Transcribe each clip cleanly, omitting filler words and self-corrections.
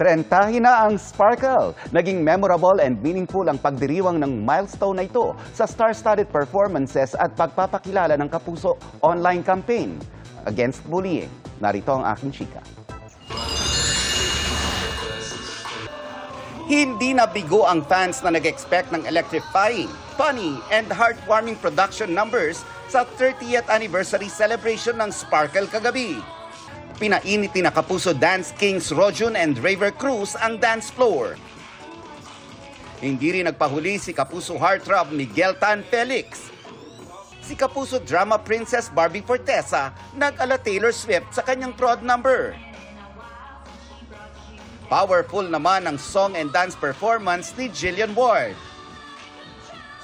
Trentahin na ang Sparkle. Naging memorable and meaningful ang pagdiriwang ng milestone na ito sa star-studded performances at pagpapakilala ng Kapuso online campaign against bullying. Narito ang aking chika. Hindi nabigo ang fans na nag-expect ng electrifying, funny, and heartwarming production numbers sa 30th anniversary celebration ng Sparkle kagabi. Pinainiti na Kapuso Dance Kings Rojun and Raver Cruz ang dance floor. Hindi rin nagpahuli si Kapuso heartthrob Miguel Tan Felix. Si Kapuso drama princess Barbie Fortesa nag-ala Taylor Swift sa kanyang prod number. Powerful naman ang song and dance performance ni Jillian Ward.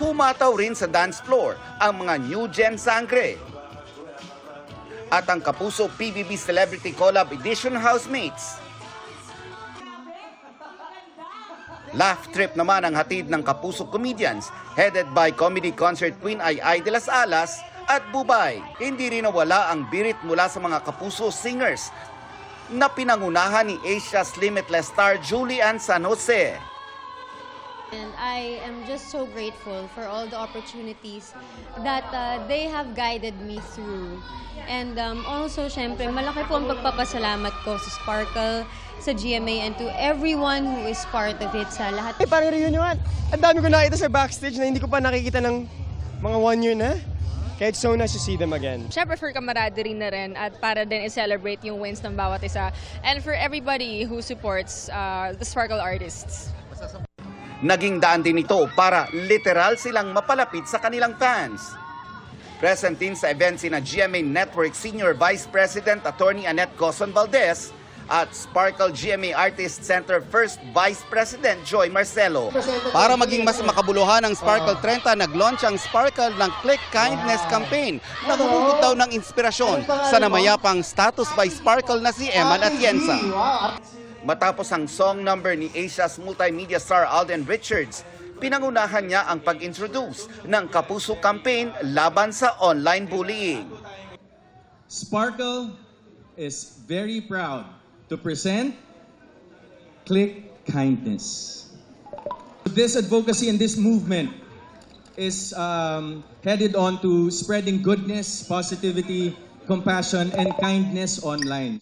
Humataw rin sa dance floor ang mga new gen sangre. At ang Kapuso PBB Celebrity Collab Edition housemates. Laugh trip naman ang hatid ng Kapuso comedians headed by comedy concert queen Ai de las Alas at Bubay. Hindi rin nawala ang birit mula sa mga Kapuso singers na pinangunahan ni Asia's Limitless star Julian San Jose. And I am just so grateful for all the opportunities that they have guided me through. And also, syempre, malaki po ang pagpapasalamat ko sa Sparkle, sa GMA, and to everyone who is part of it, sa lahat. Parang reunion. Ang dami ko nakita sa backstage na hindi ko pa nakikita ng mga 1 year na. Kaya it's so nice to see them again. Siyempre for camaraderie na rin at para din i-celebrate yung wins ng bawat isa. And for everybody who supports the Sparkle artists. Naging daan din ito para literal silang mapalapit sa kanilang fans. Present din sa event sina GMA Network Senior Vice President Attorney Annette Coson Valdez at Sparkle GMA Artist Center First Vice President Joy Marcelo. Para maging mas makabuluhan ang Sparkle 30, nag-launch ang Sparkle ng Click Kindness campaign na humugot daw ng inspirasyon sa namayapang status by Sparkle na si Eman Atienza. Matapos ang song number ni Asia's multimedia star Alden Richards, pinangunahan niya ang pag-introduce ng Kapuso campaign laban sa online bullying. Sparkle is very proud to present Click Kindness. This advocacy and this movement is headed on to spreading goodness, positivity, compassion, and kindness online.